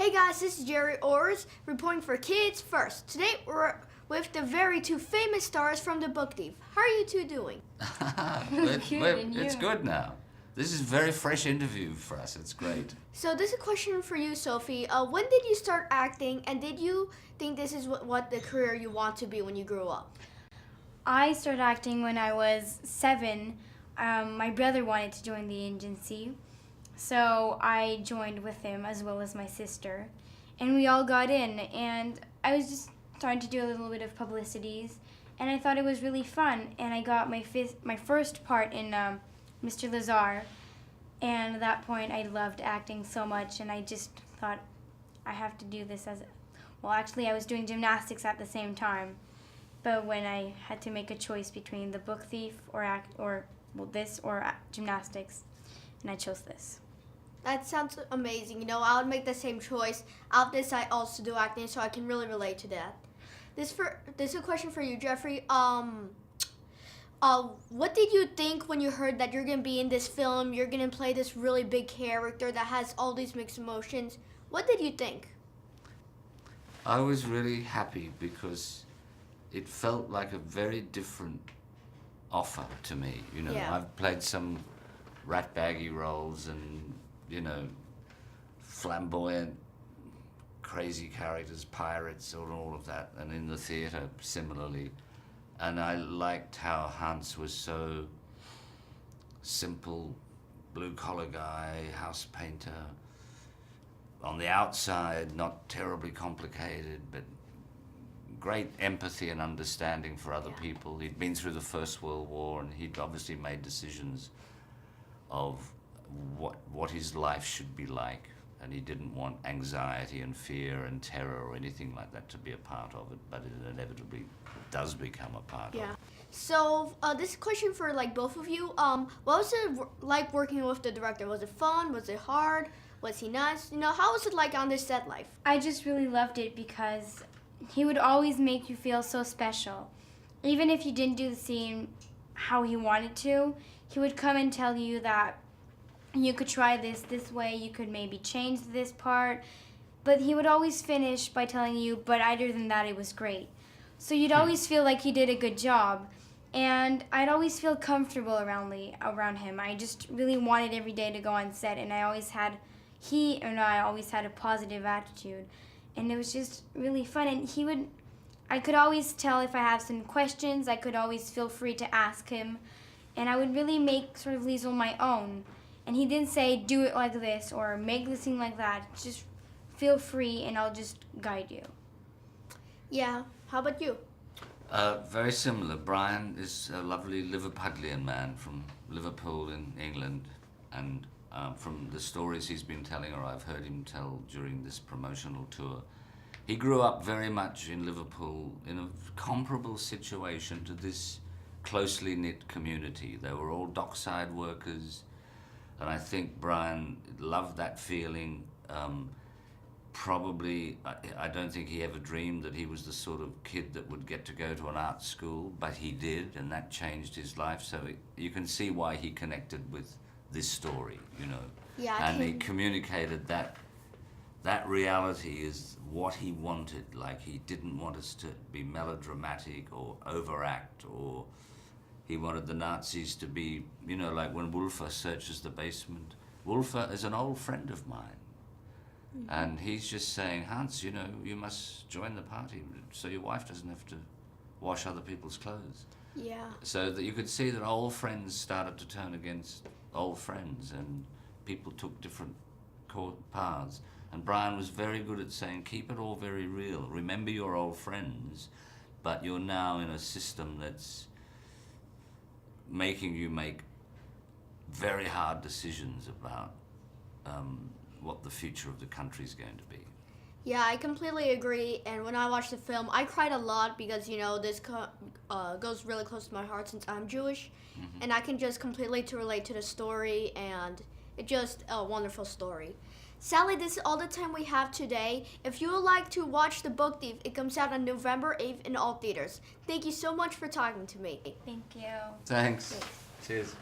Hey guys, this is Gerry O reporting for Kids First. Today we're with the very two famous stars from The Book Thief. How are you two doing? It's good now. This is a very fresh interview for us. It's great. So this is a question for you, Sophie. When did you start acting, and did you think this is what the career you want to be when you grow up? I started acting when I was 7. My brother wanted to join the agency, so I joined with him as well as my sister, and we all got in, and I was just starting to do a little bit of publicities, and I thought it was really fun, and I got my first part in Mr. Lazar, and at that point I loved acting so much, and I just thought I have to do this actually I was doing gymnastics at the same time, but when I had to make a choice between The Book Thief or gymnastics, and I chose this. That sounds amazing. You know, I would make the same choice. Out this, I also do acting, so I can really relate to that. This is a question for you, Jeffrey. What did you think when you heard that you're gonna be in this film? You're gonna play this really big character that has all these mixed emotions. What did you think? I was really happy because it felt like a very different offer to me. You know, Yeah. I've played some rat-baggy roles and, you know, flamboyant, crazy characters, pirates, or all of that, and in the theatre similarly. And I liked how Hans was so simple, blue-collar guy, house painter. On the outside, not terribly complicated, but great empathy and understanding for other people. He'd been through the First World War, and he'd obviously made decisions of what his life should be like, and he didn't want anxiety and fear and terror or anything like that to be a part of it, but it inevitably does become a part of it. So this question for both of you. What was it like working with the director? Was it fun? Was it hard? Was he nice? You know, how was it like on this set life? I just really loved it because he would always make you feel so special. Even if you didn't do the scene how he wanted to, he would come and tell you that you could try this way, you could maybe change this part, but he would always finish by telling you, but other than that, it was great. So you'd always feel like he did a good job, and I'd always feel comfortable around him. I just really wanted every day to go on set, and I always had a positive attitude, and it was just really fun. And I could always tell if I have some questions, I could always feel free to ask him, and I would really make sort of Liesl my own. And he didn't say, do it like this, or make this thing like that. Just feel free, and I'll just guide you. Yeah, how about you? Very similar. Brian is a lovely Liverpudlian man from Liverpool in England, and from the stories he's been telling, or I've heard him tell during this promotional tour, he grew up very much in Liverpool in a comparable situation to this closely knit community. They were all dockside workers, and I think Brian loved that feeling. Probably, I don't think he ever dreamed that he was the sort of kid that would get to go to an art school, but he did, and that changed his life. So you can see why he connected with this story, you know. Yeah, he communicated that reality is what he wanted. Like, he didn't want us to be melodramatic or overact, or he wanted the Nazis to be, you know, like when Wolfer searches the basement. Wolfer is an old friend of mine. Mm-hmm. And he's just saying, Hans, you know, you must join the party so your wife doesn't have to wash other people's clothes. Yeah. So that you could see that old friends started to turn against old friends, and people took different paths. And Brian was very good at saying, keep it all very real. Remember your old friends, but you're now in a system that's making you make very hard decisions about what the future of the country is going to be. Yeah, I completely agree. And when I watched the film, I cried a lot because, you know, this goes really close to my heart since I'm Jewish. Mm-hmm. And I can just completely relate to the story, and it's just a wonderful story. Sadly, this is all the time we have today. If you would like to watch The Book Thief, it comes out on November 8th in all theaters. Thank you so much for talking to me. Thank you. Thanks. Cheers.